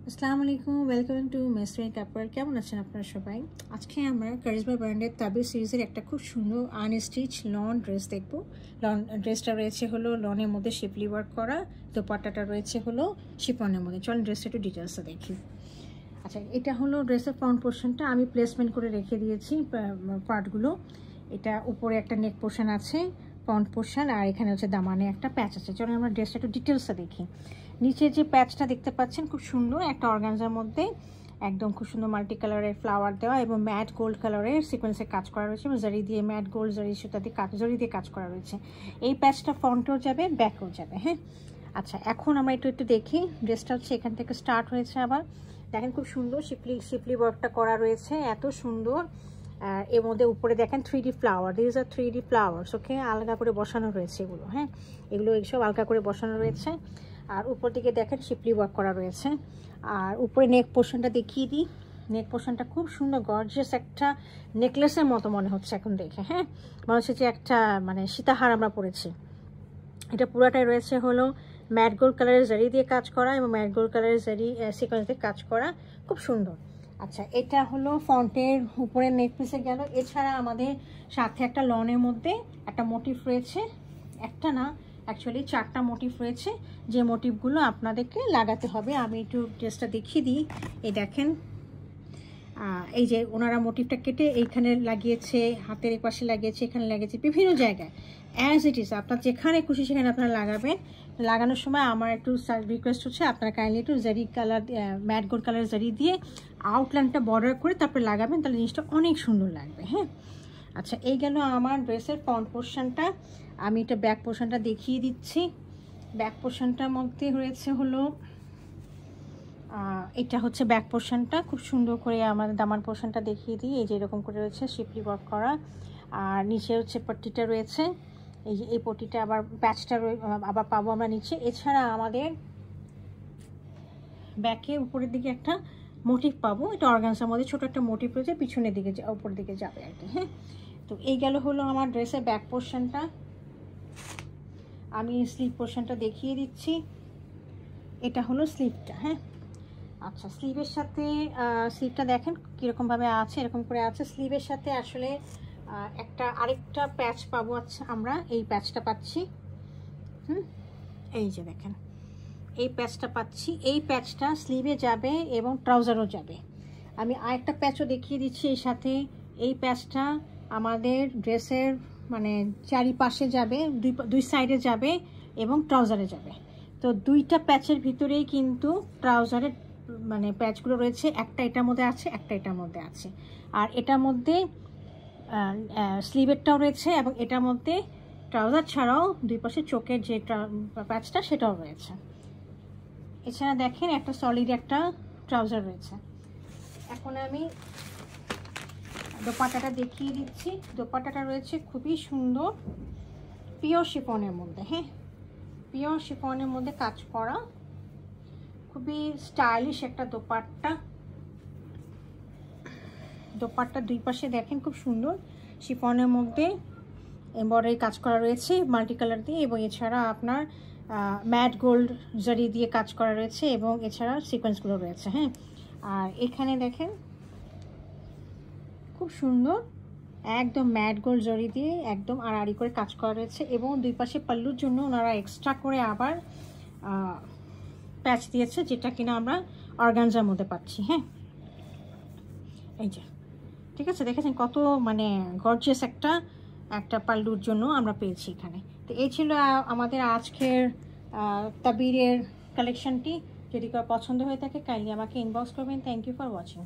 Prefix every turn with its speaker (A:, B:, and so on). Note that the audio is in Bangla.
A: আসসালামু আলাইকুম, ওয়েলকাম টু মেসরি কাপড়। কেমন আছেন আপনারা সবাই? আজকে আমরা কারিজমা ব্র্যান্ডের তাবির সিরিজের একটা খুব সুন্দর আনস্টিচ লন ড্রেস দেখবো। লন ড্রেসটা রয়েছে হলো লনের মধ্যে শিপলি ওয়ার্ক করা, দোপাট্টাটা রয়েছে হলো শিফনের মধ্যে। চলেন ড্রেসটা একটু ডিটেলসটা দেখি। আচ্ছা, এটা হলো ড্রেসের ফ্রন্ট পোর্শনটা আমি প্লেসমেন্ট করে রেখে দিয়েছি পার্টগুলো। এটা উপরে একটা নেক পোর্শন আছে, ফ্রন্ট পোর্শন, আর এখানে হচ্ছে দামানে একটা প্যাচ আছে। চলুন আমরা ড্রেসটা একটু ডিটেলসটা দেখি। নিচে যে প্যাচটা দেখতে পাচ্ছেন খুব সুন্দর একটা অর্গানজার মধ্যে একদম খুব সুন্দর মাল্টি কালারের ফ্লাওয়ার দেওয়া এবং ম্যাট গোল্ড কালারের সিকোয়েন্সের কাজ করা রয়েছে এবং জারি দিয়ে ম্যাট গোল্ড জারি সুতা দিয়ে জরি দিয়ে কাজ করা রয়েছে। এই প্যাচটা ফ্রন্টেও যাবে, ব্যাকেও যাবে। হ্যাঁ, আচ্ছা, এখন আমরা একটু দেখি। ড্রেসটা হচ্ছে এখান থেকে স্টার্ট হয়েছে। আবার দেখেন খুব সুন্দর শিপলি ওয়ার্কটা করা রয়েছে, এত সুন্দর। এর মধ্যে উপরে দেখেন 3D flower, this are 3D flowers, okay, আলগা করে বসানো রয়েছে এগুলো। হ্যাঁ, এগুলো এইসব আলগা করে বসানো রয়েছে। আর উপর দিকে দেখেন শিপলি ওয়ার্ক করা রয়েছে। আর উপরে নেক পোর্শনটা দেখিয়ে দিই। নেক পোর্শনটা খুব সুন্দর গর্জিয়াস একটা নেকলেসের মতো মনে হচ্ছে এখন দেখে। হ্যাঁ, মনে হচ্ছে যে একটা মানে সীতাহার আমরা পরেছি। এটা পুরাটাই রয়েছে হলো ম্যাট গোল্ড কালারের জারি দিয়ে কাজ করা এবং ম্যাট গোল্ড কালারের জারি সিকোয়েন্স দিয়ে কাজ করা, খুব সুন্দর। আচ্ছা, এটা হলো ফ্রন্টের উপরে নেক পিসে গেল। এছাড়া আমাদের সাথে একটা লনের মধ্যে একটা মোটিভ রয়েছে, একটা না অ্যাকচুয়ালি 4টা মোটিভ রয়েছে, যে মোটিভগুলো আপনাদেরকে লাগাতে হবে। আমি একটু ড্রেসটা দেখিয়ে দিই। এই দেখেন, এই যে ওনারা মোটিভটা কেটে এইখানে লাগিয়েছে, হাতের পাশে লাগিয়েছে, এখানে লাগিয়েছে, বিভিন্ন জায়গায় অ্যাজ ইট ইজ আপনার যেখানে খুশি সেখানে আপনারা লাগাবেন। লাগানোর সময় আমার একটু রিকোয়েস্ট হচ্ছে আপনারা কাইন্ডলি একটু জারি কালার, ম্যাট গোল্ড কালার জারি দিয়ে আউটলাইনটা বর্ডার করে তারপরে লাগাবেন, তাহলে জিনিসটা অনেক সুন্দর লাগবে। হ্যাঁ, আচ্ছা, এই গেল আমার ড্রেসের ফ্রন্ট পোর্শনটা। আমি এটা ব্যাক পোর্শনটা দেখিয়ে দিচ্ছি। ব্যাক পোর্শনটার মধ্যে রয়েছে হলো এটা হচ্ছে ব্যাক পোর্শনটা, খুব সুন্দর করে আমাদের দামান পোর্শনটা দেখিয়ে দিই। এই যে এরকম করে রয়েছে শিপলি ওয়ার্ক করা, আর নিচে হচ্ছে পট্টিটা রয়েছে। এই যে এই পট্টিটা আবার প্যাচটা আবার পাবো আমরা নিচে। এছাড়া আমাদের ব্যাকে উপরের দিকে একটা মোটিভ পাবো, এটা অর্গানজার মধ্যে ছোট একটা মোটিভ রয়েছে, পিছনের দিকে উপরের দিকে যাবে আর কি। হ্যাঁ, তো এই গেল হলো আমার ড্রেসের ব্যাক পোর্শনটা। আমি স্লিভ পোর্শনটা দেখিয়ে দিচ্ছি। এটা হলো স্লিভটা। হ্যাঁ, আচ্ছা, স্লিভের সাথে স্লিভটা দেখেন কীরকমভাবে আছে, এরকম করে আছে। স্লিভের সাথে আসলে আরেকটা প্যাচ পাবো। আচ্ছা, আমরা এই প্যাচটা পাচ্ছি। এই যে দেখেন এই প্যাচটা পাচ্ছি। এই প্যাচটা স্লিভে যাবে এবং ট্রাউজারও যাবে। আমি আরেকটা প্যাচও দেখিয়ে দিচ্ছি এই সাথে। এই প্যাচটা আমাদের ড্রেসের মানে চারিপাশে যাবে, দুই সাইডে যাবে এবং ট্রাউজারে যাবে। তো দুইটা প্যাচের ভিতরেই কিন্তু ট্রাউজারের মানে প্যাচগুলো রয়েছে, একটা এটার মধ্যে আছে, একটা এটার মধ্যে আছে। আর এটার মধ্যে স্লিভেরটাও রয়েছে এবং এটার মধ্যে ট্রাউজার ছাড়াও দুই পাশে চোখের যে প্যাচটা সেটাও রয়েছে। এছাড়া দেখেন একটা সলিড একটা ট্রাউজার রয়েছে। এখন আমি দোপাট্টাটা দেখিয়ে দিচ্ছি। দোপাট্টাটা রয়েছে খুবই সুন্দর পিওর শিফনের মধ্যে। হ্যাঁ, পিওর শিফনের মধ্যে কাজ করা, খুবই স্টাইলিশ একটা দোপাট্টা। দোপাট্টার দুই পাশে দেখেন খুব সুন্দর শিফনের মধ্যে এমব্রয়ডারি কাজ করা রয়েছে মাল্টি কালার দিয়ে, এবং এছাড়া আপনার ম্যাট গোল্ড জারি দিয়ে কাজ করা রয়েছে এবং এছাড়া সিকোয়েন্সগুলো রয়েছে। হ্যাঁ, আর এখানে দেখেন খুব সুন্দর একদম ম্যাট গোল্ড জরি দিয়ে একদম আড়াআড়ি করে কাজ করা রয়েছে এবং দুই পাশে পাল্লুর জন্য ওনারা এক্সট্রা করে আবার প্যাচ দিয়েছে, যেটা কিনা আমরা অর্গানজার মধ্যে পাচ্ছি। হ্যাঁ, এই যে ঠিক আছে, দেখেছেন কত মানে গর্জিয়াস একটা পাল্লুর জন্য আমরা পেয়েছি এখানে। তো এই ছিল আমাদের আজকের তাবিরের কালেকশনটি। যদি কারো পছন্দ হয়ে থাকে কাইন্ডলি আমাকে ইনবক্স করবেন। Thank you for watching.